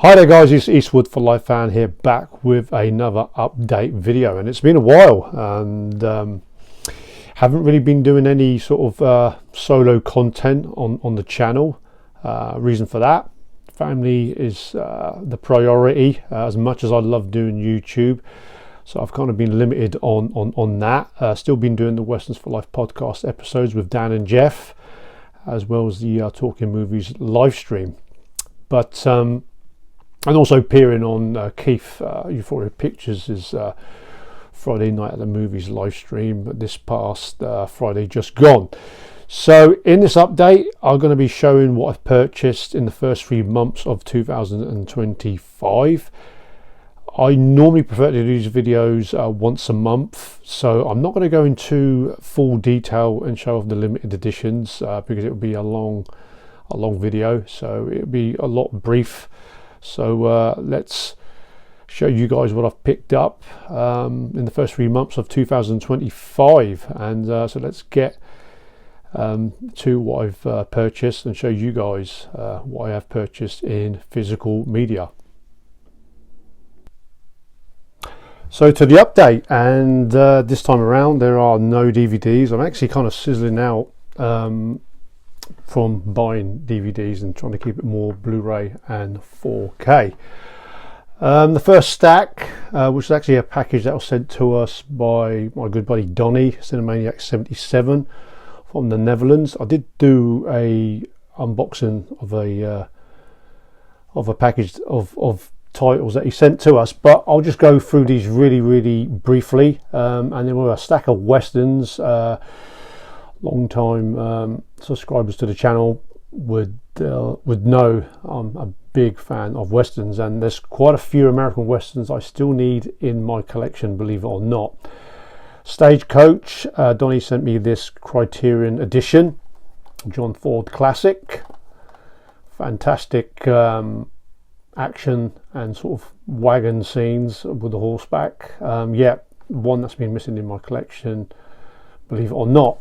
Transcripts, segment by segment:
Hi there guys, it's Eastwood for Life Fan here, back with another update video, and it's been a while and haven't really been doing any sort of solo content on the channel. Reason for that, family is the priority, as much as I love doing YouTube, so I've kind of been limited on that. Still been doing the Westerns for Life podcast episodes with Dan and Jeff, as well as the Talking Movies live stream, but and also appearing on Keith Euphoria Pictures' Friday Night at the Movies live stream this past Friday just gone. So in this update, I'm going to be showing what I've purchased in the first 3 months of 2025. I normally prefer to do these videos once a month, so I'm not going to go into full detail and show off the limited editions because it would be a long video, so it would be a lot brief. So let's show you guys what I've picked up in the first 3 months of 2025, and so let's get to what I've purchased and show you guys what I have purchased in physical media. So to the update, and this time around there are no DVDs. I'm actually kind of sizzling out from buying DVDs and trying to keep it more Blu-ray and 4K. The first stack, which is actually a package that was sent to us by my good buddy Donny, Cinemaniac 77 from the Netherlands. I did do a unboxing of a package of titles that he sent to us, but I'll just go through these really briefly, and then we're a stack of Westerns. Long time subscribers to the channel would know I'm a big fan of Westerns, and there's quite a few American Westerns I still need in my collection, believe it or not. Stagecoach, Donnie sent me this Criterion edition, John Ford classic. Fantastic action and sort of wagon scenes with the horseback. Yeah, one that's been missing in my collection, believe it or not.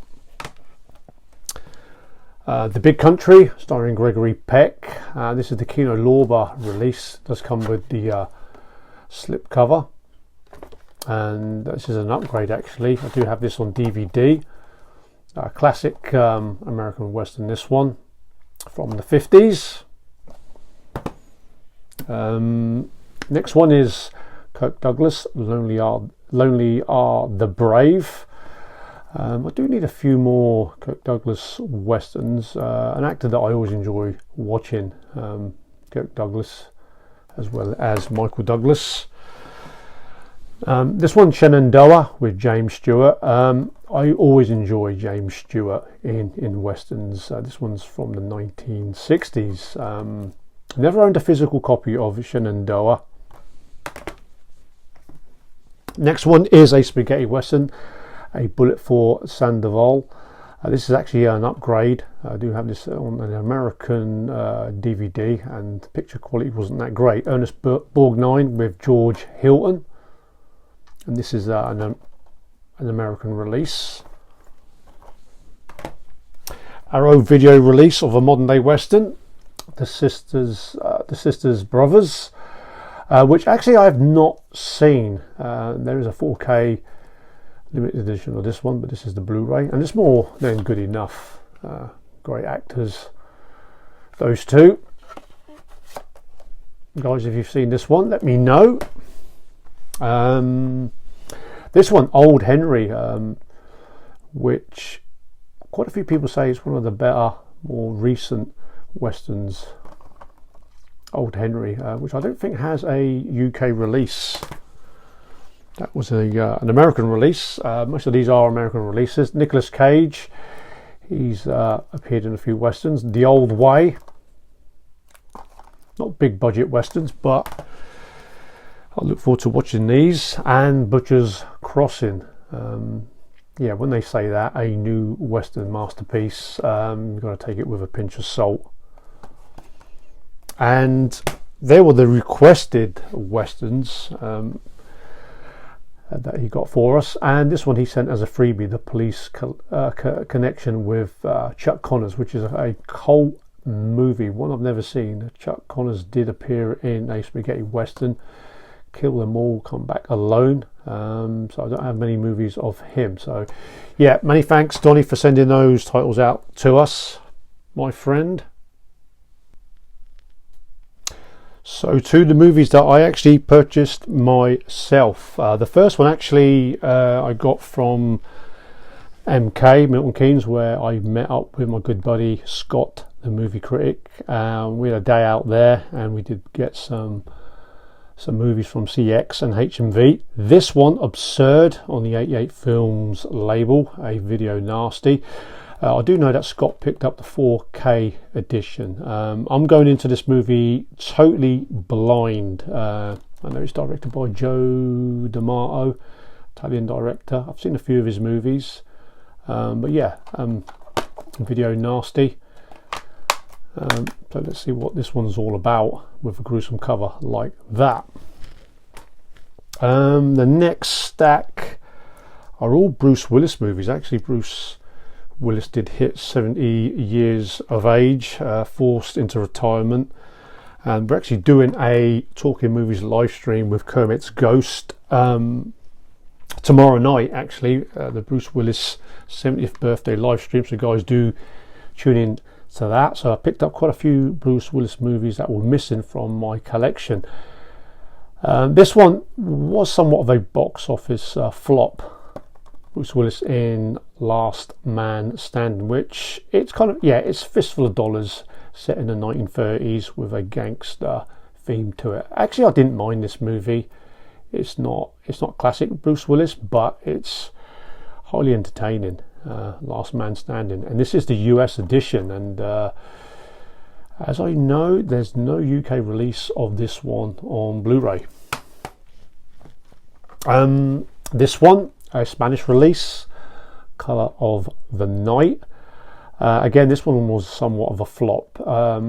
The Big Country, starring Gregory Peck. This is the Kino Lorber release. It does come with the slip cover, and this is an upgrade actually. I do have this on DVD. Classic American Western, this one from the 50s. Next one is Kirk Douglas, Lonely Are the Brave. I do need a few more Kirk Douglas Westerns. An actor that I always enjoy watching, Kirk Douglas, as well as Michael Douglas. This one, Shenandoah, with James Stewart. I always enjoy James Stewart in Westerns. This one's from the 1960s. Never owned a physical copy of Shenandoah. Next one is a spaghetti Western, A Bullet for Sandoval. This is actually an upgrade. I do have this on an American DVD, and the picture quality wasn't that great. Ernest Borgnine with George Hilton, and this is an American release. Arrow video release of a modern day Western, The Sisters Brothers, which actually I have not seen. There is a 4K limited edition of this one, but this is the Blu-ray, and it's more than good enough. Great actors, those two guys. If you've seen this one, let me know. This one, Old Henry, which quite a few people say is one of the better, more recent Westerns. Old Henry, which I don't think has a UK release. That was an American release. Most of these are American releases. Nicolas Cage, he's appeared in a few Westerns. The Old Way, not big budget Westerns, but I look forward to watching these. And Butcher's Crossing. Yeah, when they say that, a new Western masterpiece, you've got to take it with a pinch of salt. And they were the requested Westerns that he got for us, and this one he sent as a freebie, The Police Connection with Chuck Connors, which is a cult movie, one I've never seen. Chuck Connors did appear in a spaghetti western, Kill Them All, Come Back Alone. So I don't have many movies of him. So yeah, many thanks, Donnie, for sending those titles out to us, my friend. So to the movies that I actually purchased myself. The first one actually I got from MK, Milton Keynes, where I met up with my good buddy Scott, the movie critic. We had a day out there and we did get some movies from CX and HMV. This one, Absurd, on the 88 Films label, a video nasty. I do know that Scott picked up the 4K edition. I'm going into this movie totally blind. I know it's directed by Joe D'Amato, Italian director. I've seen a few of his movies. But yeah, video nasty. So let's see what this one's all about with a gruesome cover like that. The next stack are all Bruce Willis movies. Actually, Bruce Willis did hit 70 years of age, forced into retirement, and we're actually doing a Talking Movies live stream with Kermit's Ghost tomorrow night, actually, the Bruce Willis 70th birthday live stream, so guys do tune in to that. So I picked up quite a few Bruce Willis movies that were missing from my collection. This one was somewhat of a box office flop. Bruce Willis in Last Man Standing, which it's kind of, yeah, it's fistful of dollars set in the 1930s with a gangster theme to it. Actually, I didn't mind this movie. It's not classic Bruce Willis, but it's highly entertaining. Last Man Standing, and this is the US edition, and as I know, there's no UK release of this one on Blu-ray. This one, a Spanish release, Color of the Night. Again, this one was somewhat of a flop. I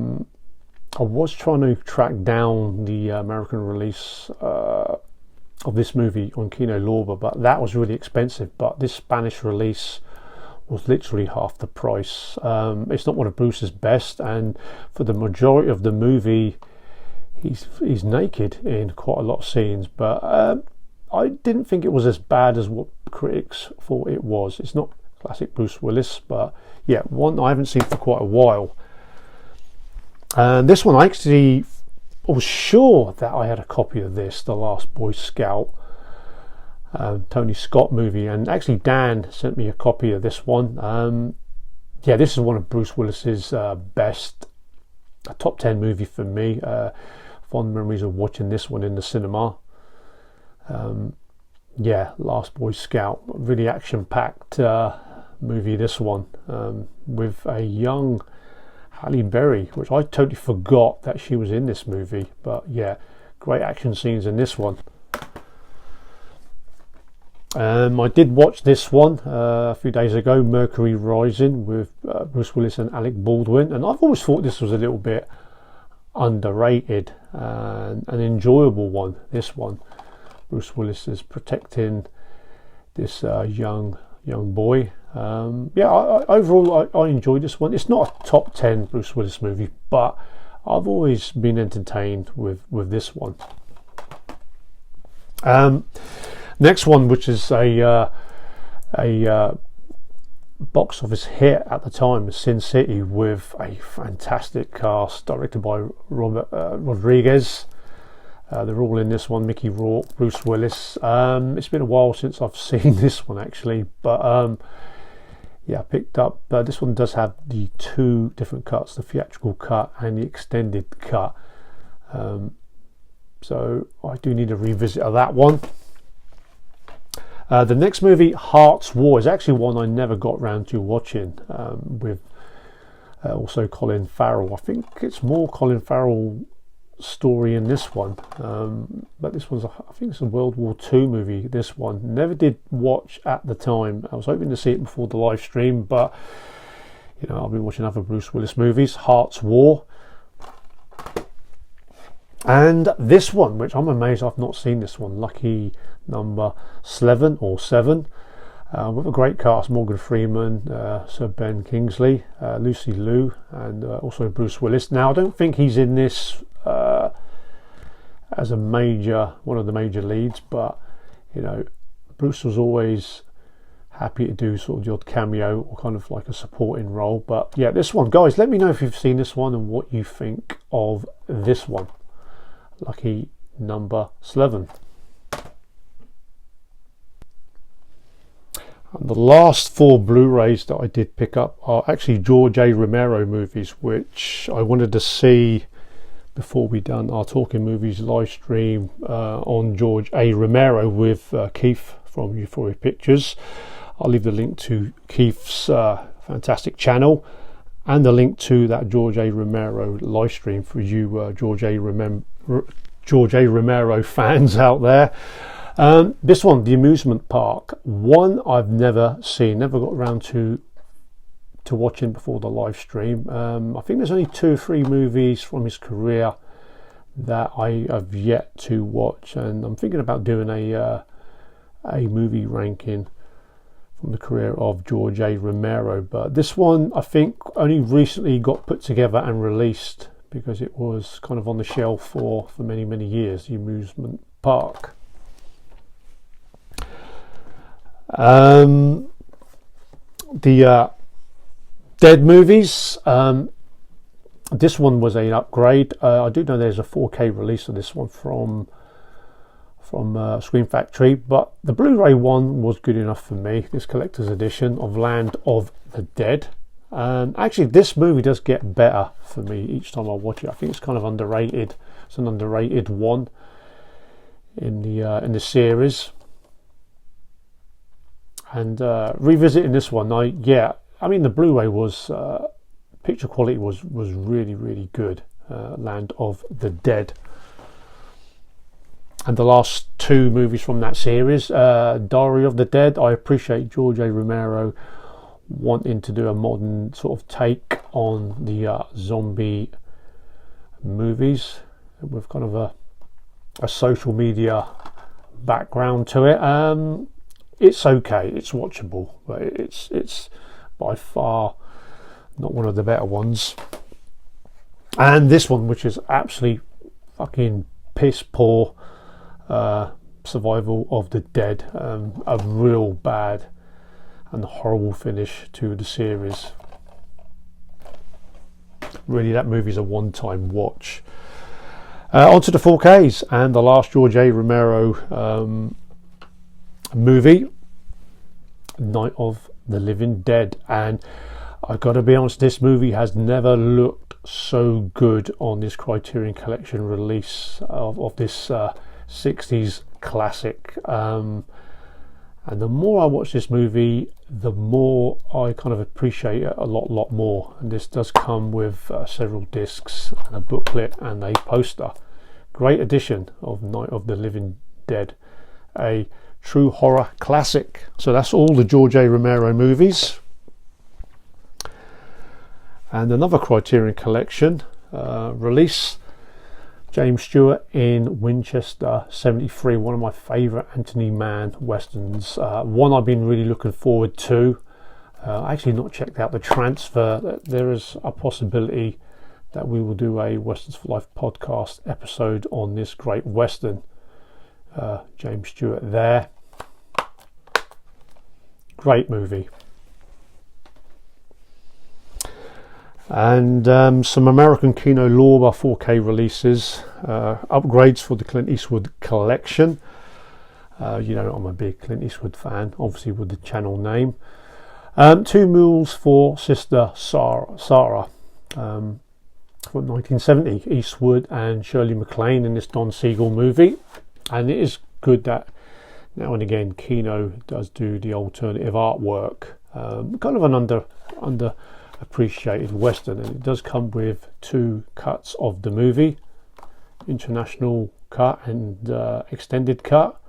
was trying to track down the American release of this movie on Kino Lorber, but that was really expensive. But this Spanish release was literally half the price. It's not one of Bruce's best, and for the majority of the movie he's naked in quite a lot of scenes, but I didn't think it was as bad as what critics thought it was. It's not classic Bruce Willis, but yeah, one I haven't seen for quite a while. And this one, I actually was sure that I had a copy of this, The Last Boy Scout, Tony Scott movie, and actually Dan sent me a copy of this one. Yeah, this is one of Bruce Willis's best, a top 10 movie for me. Fond memories of watching this one in the cinema. Yeah, Last Boy Scout, really action-packed movie, this one, with a young Halle Berry, which I totally forgot that she was in this movie. But yeah, great action scenes in this one. I did watch this one a few days ago, Mercury Rising, with Bruce Willis and Alec Baldwin, and I've always thought this was a little bit underrated and an enjoyable one. This one, Bruce Willis is protecting this young boy. Yeah, overall I enjoyed this one. It's not a top 10 Bruce Willis movie, but I've always been entertained with this one. Next one, which is a box office hit at the time, is Sin City, with a fantastic cast, directed by Robert Rodriguez. They're all in this one: Mickey Rourke, Bruce Willis. It's been a while since I've seen this one, actually, but yeah, I picked up. This one does have the two different cuts, the theatrical cut and the extended cut. So I do need a revisit of that one. The next movie, Heart's War, is actually one I never got round to watching, with also Colin Farrell. I think it's more Colin Farrell story in this one, but this one's, I think it's a World War II movie. This one never did watch at the time. I was hoping to see it before the live stream, but you know, I've been watching other Bruce Willis movies. Heart's War. And this one, which I'm amazed I've not seen this one, Lucky Number 7 or 7. with a great cast: Morgan Freeman, Sir Ben Kingsley, Lucy Liu, and also Bruce Willis. Now, I don't think he's in this as one of the major leads, but you know, Bruce was always happy to do sort of the odd cameo or kind of like a supporting role. But yeah, this one, guys, let me know if you've seen this one and what you think of this one. Lucky number 11. And the last 4 Blu-rays that I did pick up are actually George A. Romero movies, which I wanted to see before we done our Talking Movies live stream on George A. Romero with Keith from Euphoria Pictures. I'll leave the link to Keith's fantastic channel and the link to that George A. Romero live stream for you George A. Romero fans out there. This one, The Amusement Park, one I've never seen, never got around to watching before the live stream. I think there's only 2 or 3 movies from his career that I have yet to watch, and I'm thinking about doing a movie ranking from the career of George A. Romero. But this one, I think, only recently got put together and released because it was kind of on the shelf for many years. The Amusement Park. The Dead movies. This one was an upgrade. I do know there's a 4K release of this one from Screen Factory, but the Blu-ray one was good enough for me. This collector's edition of Land of the Dead. Actually, this movie does get better for me each time I watch it. I think it's kind of underrated. It's an underrated one in the series. And revisiting this one, I mean, the Blu-ray was picture quality was really good. Land of the Dead. And the last 2 movies from that series, Diary of the Dead. I appreciate George A. Romero wanting to do a modern sort of take on the zombie movies with kind of a social media background to it. It's okay, it's watchable, but it's by far not one of the better ones. And this one, which is absolutely fucking piss poor, Survival of the Dead, a real bad and horrible finish to the series. Really, that movie's a one-time watch. Onto the 4Ks and the last George A. Romero movie, Night of the Living Dead. And I've got to be honest, this movie has never looked so good on this Criterion Collection release of this 60s classic. And the more I watch this movie, the more I kind of appreciate it a lot more. And this does come with several discs and a booklet and a poster. Great edition of Night of the Living Dead, a true horror classic. So that's all the George A. Romero movies. And another Criterion Collection release, James Stewart in Winchester 73, one of my favourite Anthony Mann westerns. One I've been really looking forward to. Actually not checked out the transfer. There is a possibility that we will do a Westerns for Life podcast episode on this great western. James Stewart there. Great movie. And some American Kino Lorber 4K releases, upgrades for the Clint Eastwood collection. You know, I'm a big Clint Eastwood fan, obviously with the channel name. 2 Mules for Sister Sarah from 1970, Eastwood and Shirley MacLaine in this Don Siegel movie. And it is good that now and again Kino does do the alternative artwork, kind of an underappreciated western, and it does come with 2 cuts of the movie, international cut and extended cut.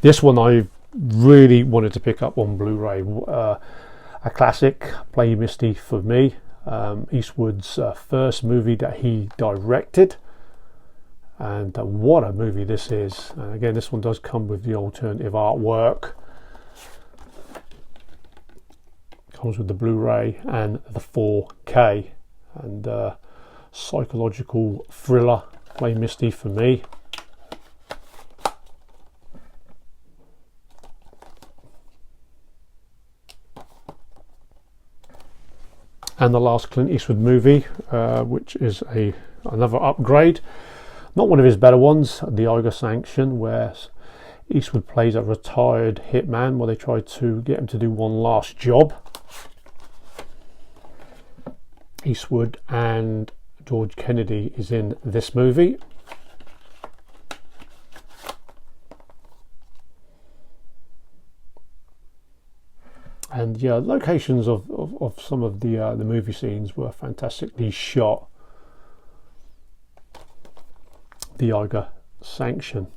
This one I really wanted to pick up on Blu-ray. A classic, Play Misty for me. Eastwood's first movie that he directed. And what a movie this is. And again, this one does come with the alternative artwork. Comes with the Blu-ray and the 4K. And psychological thriller, play Misty for me. And the last Clint Eastwood movie, which is another upgrade. Not one of his better ones, The Eiger Sanction, where Eastwood plays a retired hitman where they try to get him to do one last job. Eastwood and George Kennedy is in this movie. And yeah, locations of some of the movie scenes were fantastically shot. The Eiger Sanction.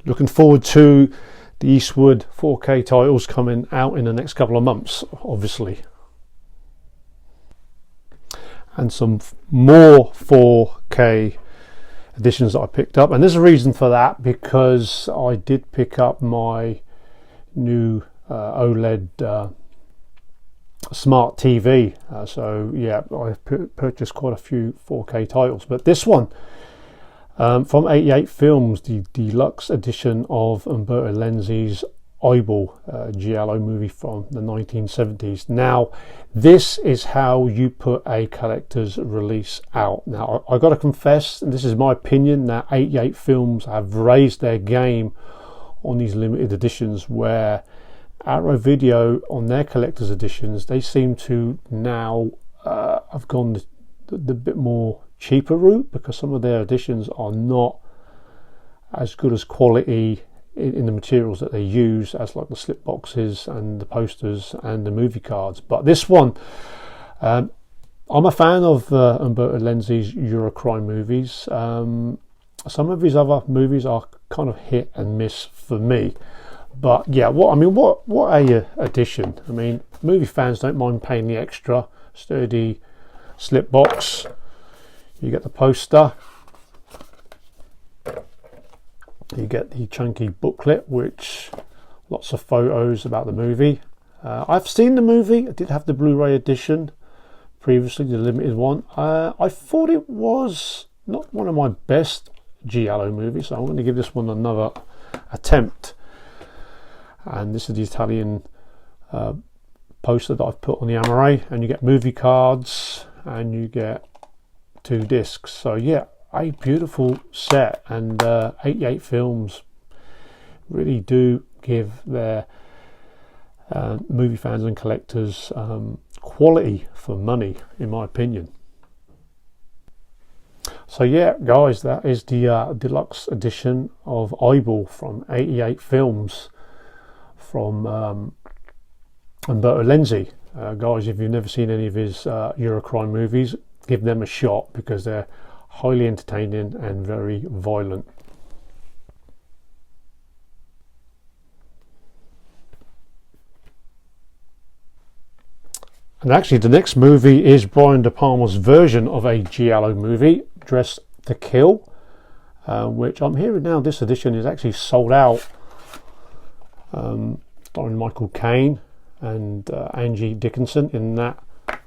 Looking forward to the Eastwood 4K titles coming out in the next couple of months, obviously. And some more 4K editions that I picked up. And there's a reason for that, because I did pick up my new OLED smart TV. So yeah, I purchased quite a few 4K titles. But this one, from 88 Films, the deluxe edition of Umberto Lenzi's Eyeball giallo movie from the 1970s. Now, this is how you put a collector's release out. Now, I got to confess, and this is my opinion, that 88 Films have raised their game on these limited editions, where Arrow Video on their collector's editions, they seem to now have gone the bit more cheaper route, because some of their editions are not as good as quality in the materials that they use as like the slip boxes and the posters and the movie cards. But this one, I'm a fan of Umberto Lenzi's Eurocrime movies. Some of his other movies are kind of hit and miss for me. But yeah, what a addition. I mean, movie fans don't mind paying the extra. Sturdy slip box. You get the poster. You get the chunky booklet, which lots of photos about the movie. I've seen the movie. I did have the Blu-ray edition previously, the limited one. I thought it was not one of my best giallo movies, so I'm going to give this one another attempt. And this is the Italian poster that I've put on the Amore, and you get movie cards and you get 2 discs. So yeah, a beautiful set. And 88 Films really do give their movie fans and collectors quality for money, in my opinion. So yeah, guys, that is the deluxe edition of Eyeball from 88 Films from Umberto Lenzi. Guys, if you've never seen any of his Eurocrime movies, give them a shot, because they're highly entertaining and very violent. And actually, the next movie is Brian De Palma's version of a giallo movie, Dressed to Kill, which I'm hearing now this edition is actually sold out. Starring Michael Caine and Angie Dickinson in that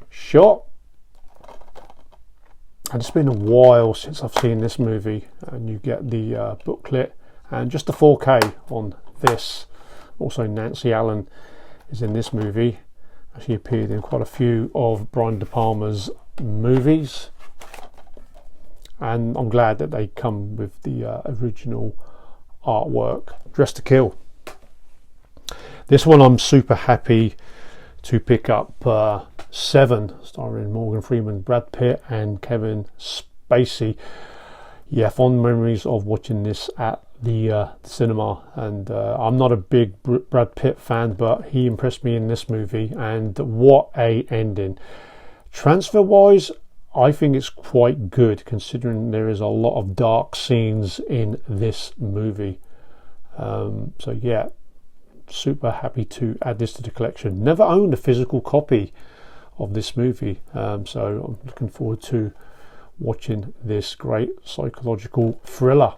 shot. And it's been a while since I've seen this movie. And you get the booklet and just the 4K on this. Also, Nancy Allen is in this movie. She appeared in quite a few of Brian De Palma's movies. And I'm glad that they come with the original artwork. Dressed to Kill. This one I'm super happy to pick up. 7, starring Morgan Freeman, Brad Pitt and Kevin Spacey. Yeah, fond memories of watching this at the cinema. And I'm not a big Brad Pitt fan, but he impressed me in this movie. And what a ending. Transfer wise, I think it's quite good, considering there is a lot of dark scenes in this movie. So yeah, super happy to add this to the collection. Never owned a physical copy of this movie, so I'm looking forward to watching this great psychological thriller.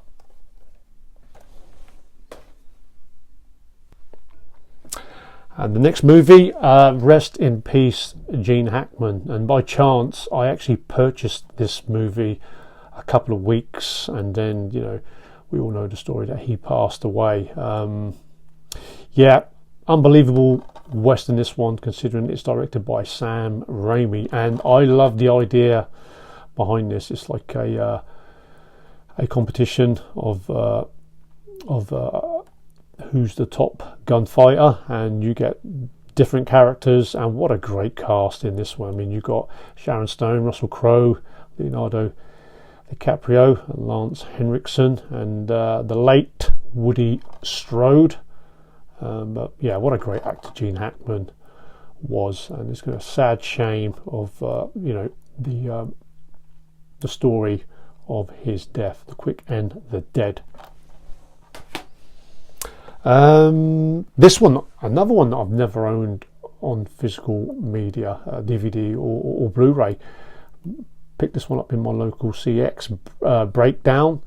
And the next movie, rest in peace, Gene Hackman. And by chance, I actually purchased this movie a couple of weeks, and then, you know, we all know the story that he passed away. Yeah, unbelievable Western, this one, considering it's directed by Sam Raimi. And I love the idea behind this. It's like a competition of who's the top gunfighter, and you get different characters. And what a great cast in this one. I mean, you've got Sharon Stone, Russell Crowe, Leonardo DiCaprio, and Lance Henriksen, and the late Woody Strode. But yeah, what a great actor Gene Hackman was, and it's a sad shame of you know, the story of his death, the quick end, the dead. This one, another one that I've never owned on physical media, DVD or Blu-ray. Picked this one up in my local CX, Breakdown,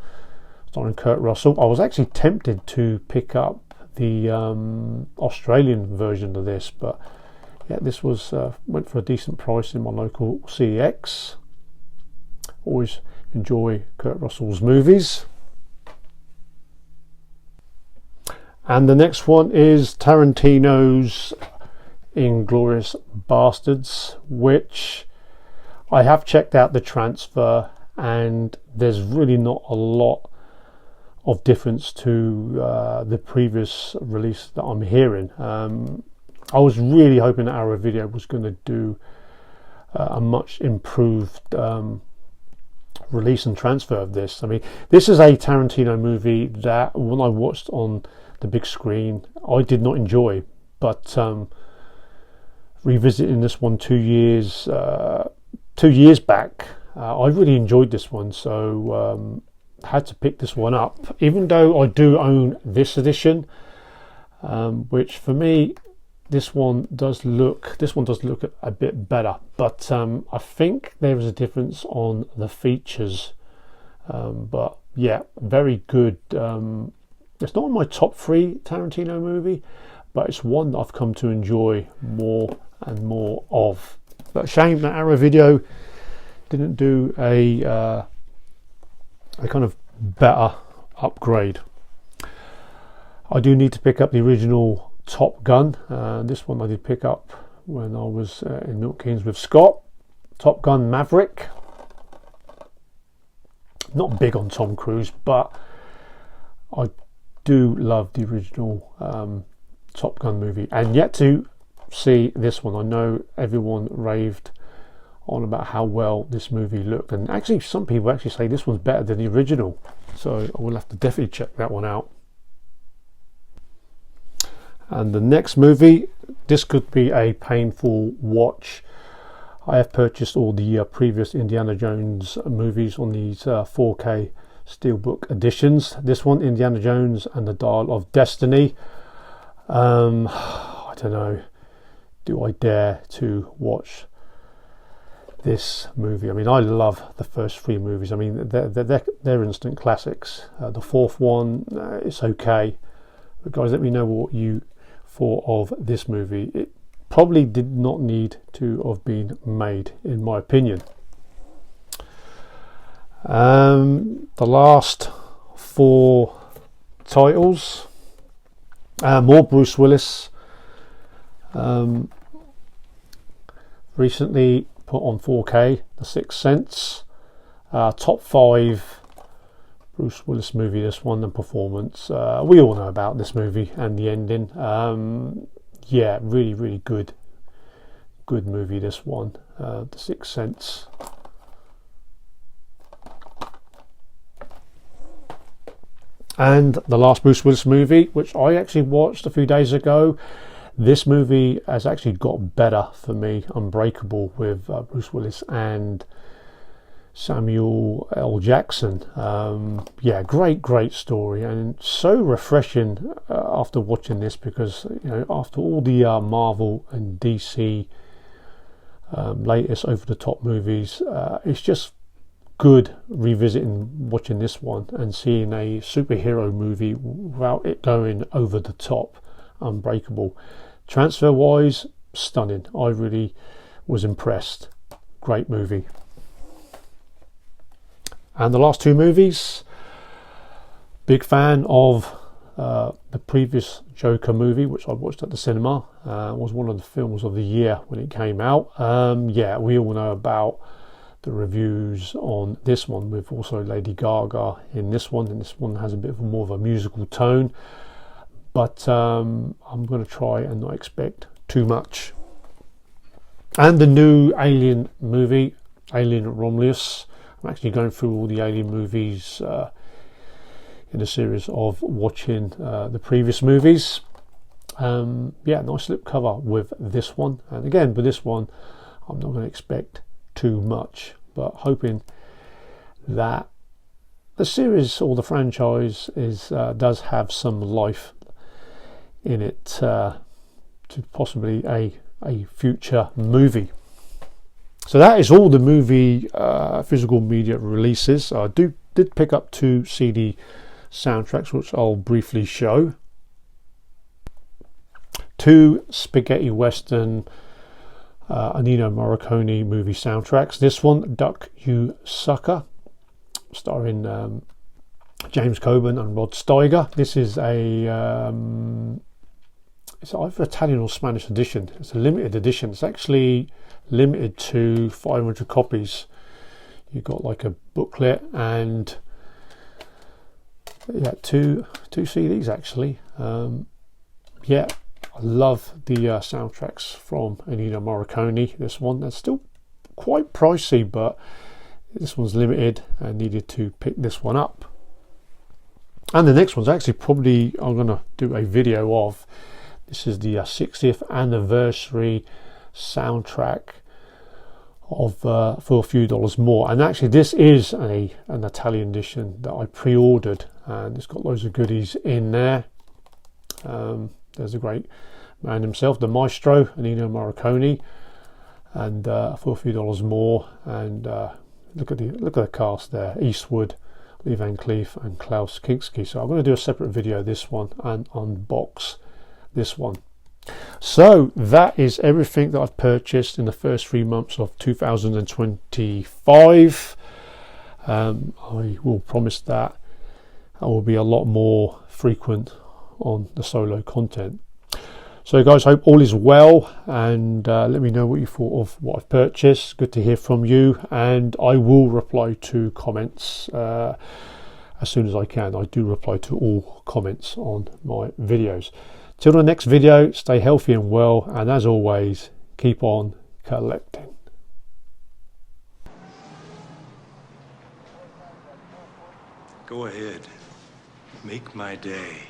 starring Kurt Russell. I was actually tempted to pick up the Australian version of this, but yeah, this was went for a decent price in my local CX. Always enjoy Kurt Russell's movies. And the next one is Tarantino's Inglourious Bastards, which I have checked out the transfer, and there's really not a lot of difference to the previous release that I'm hearing. I was really hoping that our video was going to do a much improved release and transfer of this. I mean, this is a Tarantino movie that when I watched on the big screen I did not enjoy, but revisiting this one 2 years back, I really enjoyed this one, so had to pick this one up, even though I do own this edition, which for me this one does look a bit better, but I think there is a difference on the features, but yeah, very good. It's not on my top 3 Tarantino movie, but it's one that I've come to enjoy more and more of. But shame that Arrow Video didn't do a kind of better upgrade. I do need to pick up the original Top Gun. This one I did pick up when I was in Milton Keynes with Scott. Top Gun Maverick. Not big on Tom Cruise, but I do love the original Top Gun movie, and yet to see this one. I know everyone raved on about how well this movie looked, and actually some people actually say this one's better than the original, so I will have to definitely check that one out. And the next movie, this could be a painful watch. I have purchased all the previous Indiana Jones movies on these 4K Steelbook editions. This one, Indiana Jones and the Dial of Destiny. I don't know, do I dare to watch this movie? I mean, I love the first 3 movies. I mean, they're instant classics. The 4th one, it's okay, but guys, let me know what you thought of this movie. It probably did not need to have been made, in my opinion. The last 4 titles, more Bruce Willis, recently put on 4K, The Sixth Sense. Top 5 Bruce Willis movie, this one, and performance. We all know about this movie and the ending. Yeah, really good movie, this one, The Sixth Sense. And the last Bruce Willis movie, which I actually watched a few days ago. This movie has actually got better for me, Unbreakable, with Bruce Willis and Samuel L. Jackson. Yeah, great story, and so refreshing after watching this, because you know, after all the Marvel and DC latest over the top movies, it's just good revisiting watching this one and seeing a superhero movie without it going over the top. Unbreakable. Transfer wise, stunning. I really was impressed. Great movie. And the last two movies, big fan of the previous Joker movie, which I watched at the cinema. Was one of the films of the year when it came out. Yeah, we all know about the reviews on this one, with also Lady Gaga in this one, and this one has a bit of more of a musical tone, but I'm going to try and not expect too much. And the new Alien movie, Alien Romulus. I'm actually going through all the Alien movies in a series of watching the previous movies. Yeah, nice slip cover with this one, and again with this one I'm not going to expect too much, but hoping that the series or the franchise does have some life in it to possibly a future movie. So that is all the movie physical media releases. I did pick up 2 CD soundtracks, which I'll briefly show. 2 spaghetti western Ennio Morricone movie soundtracks. This one, Duck You Sucker, starring James Coburn and Rod Steiger. This is it's either Italian or Spanish edition. It's a limited edition. It's actually limited to 500 copies. You've got like a booklet and yeah, two CDs actually. Yeah, I love the soundtracks from Ennio Morricone. This one, that's still quite pricey, but this one's limited and needed to pick this one up. And the next one's actually probably I'm going to do a video of. This is the 60th anniversary soundtrack of for a few dollars more, and actually this is an Italian edition that I pre-ordered, and it's got loads of goodies in there. There's the great man himself, the maestro Ennio Morricone, and for a few dollars more. And look at the cast there: Eastwood, Lee Van Cleef, and Klaus Kinski. So I'm going to do a separate video of this one and unbox this one. So that is everything that I've purchased in the first 3 months of 2025. I will promise that I will be a lot more frequent on the solo content. So guys, hope all is well, and let me know what you thought of what I've purchased. Good to hear from you, and I will reply to comments as soon as I can. I do reply to all comments on my videos. Till the next video, stay healthy and well, and as always, keep on collecting. Go ahead. Make my day.